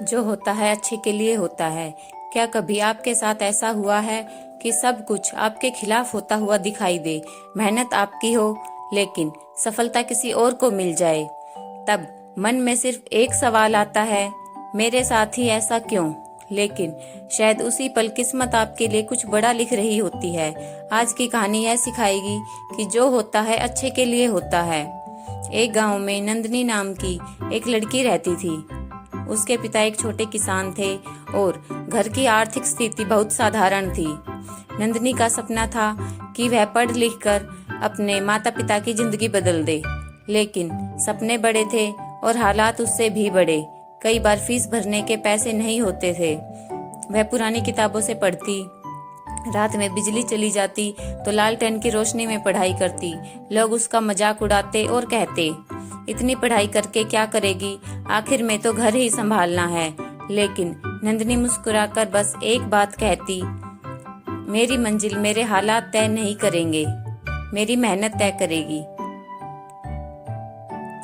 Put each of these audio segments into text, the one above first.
जो होता है अच्छे के लिए होता है। क्या कभी आपके साथ ऐसा हुआ है कि सब कुछ आपके खिलाफ होता हुआ दिखाई दे, मेहनत आपकी हो लेकिन सफलता किसी और को मिल जाए? तब मन में सिर्फ एक सवाल आता है, मेरे साथ ही ऐसा क्यों? लेकिन शायद उसी पल किस्मत आपके लिए कुछ बड़ा लिख रही होती है। आज की कहानी यह सिखाएगी कि जो होता है अच्छे के लिए होता है। एक गांव में नंदनी नाम की एक लड़की रहती थी। उसके पिता एक छोटे किसान थे और घर की आर्थिक स्थिति बहुत साधारण थी। नंदनी का सपना था कि वह पढ़ लिख कर अपने माता पिता की जिंदगी बदल दे, लेकिन सपने बड़े थे और हालात उससे भी बड़े। कई बार फीस भरने के पैसे नहीं होते थे। वह पुरानी किताबों से पढ़ती, रात में बिजली चली जाती तो लालटेन की रोशनी में पढ़ाई करती। लोग उसका मजाक उड़ाते और कहते, इतनी पढ़ाई करके क्या करेगी, आखिर में तो घर ही संभालना है। लेकिन नंदनी मुस्कुराकर बस एक बात कहती, मेरी मंजिल मेरे हालात तय नहीं करेंगे, मेरी मेहनत तय करेगी।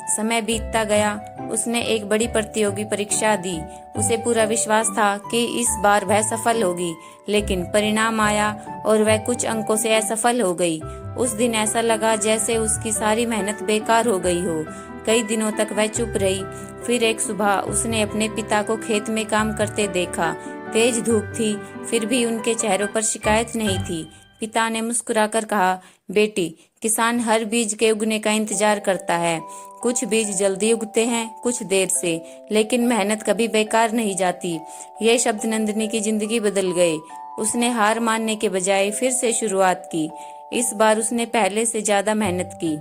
समय बीतता गया। उसने एक बड़ी प्रतियोगी परीक्षा दी। उसे पूरा विश्वास था कि इस बार वह सफल होगी, लेकिन परिणाम आया और वह कुछ अंकों से असफल हो गई। उस दिन ऐसा लगा जैसे उसकी सारी मेहनत बेकार हो गई हो। कई दिनों तक वह चुप रही। फिर एक सुबह उसने अपने पिता को खेत में काम करते देखा। तेज धूप थी, फिर भी उनके चेहरों पर शिकायत नहीं थी। पिता ने मुस्कुराकर कहा, बेटी, किसान हर बीज के उगने का इंतजार करता है। कुछ बीज जल्दी उगते हैं, कुछ देर से, लेकिन मेहनत कभी बेकार नहीं जाती। ये शब्द नंदनी की जिंदगी बदल गए। उसने हार मानने के बजाय फिर से शुरुआत की। इस बार उसने पहले से ज्यादा मेहनत की,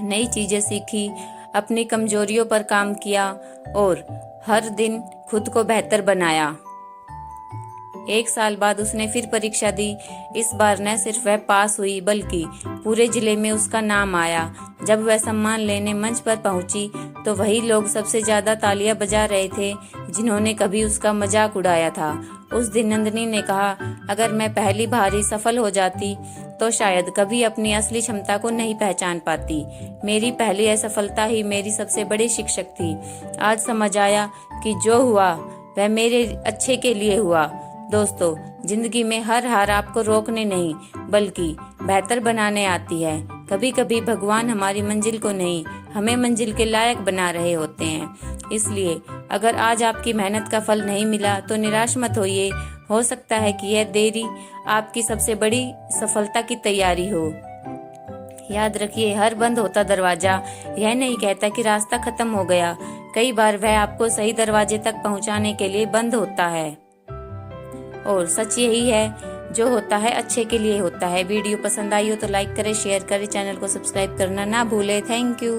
नई चीजें सीखी, अपनी कमजोरियों पर काम किया और हर दिन खुद को बेहतर बनाया। एक साल बाद उसने फिर परीक्षा दी। इस बार न सिर्फ वह पास हुई, बल्कि पूरे जिले में उसका नाम आया। जब वह सम्मान लेने मंच पर पहुंची तो वही लोग सबसे ज्यादा तालियां बजा रहे थे जिन्होंने कभी उसका मजाक उड़ाया था। उस दिन नंदनी ने कहा, अगर मैं पहली बार ही सफल हो जाती तो शायद कभी अपनी असली क्षमता को नहीं पहचान पाती। मेरी पहली असफलता ही मेरी सबसे बड़ी शिक्षक थी। आज समझ आया कि जो हुआ वह मेरे अच्छे के लिए हुआ। दोस्तों, जिंदगी में हर हार आपको रोकने नहीं बल्कि बेहतर बनाने आती है। कभी कभी भगवान हमारी मंजिल को नहीं, हमें मंजिल के लायक बना रहे होते हैं। इसलिए अगर आज आपकी मेहनत का फल नहीं मिला तो निराश मत होइए। हो सकता है कि यह देरी आपकी सबसे बड़ी सफलता की तैयारी हो। याद रखिए, हर बंद होता दरवाजा यह नहीं कहता कि रास्ता खत्म हो गया। कई बार वह आपको सही दरवाजे तक पहुंचाने के लिए बंद होता है। और सच यही है, जो होता है अच्छे के लिए होता है। वीडियो पसंद आई हो तो लाइक करें, शेयर करें, चैनल को सब्सक्राइब करना ना भूले। Thank you.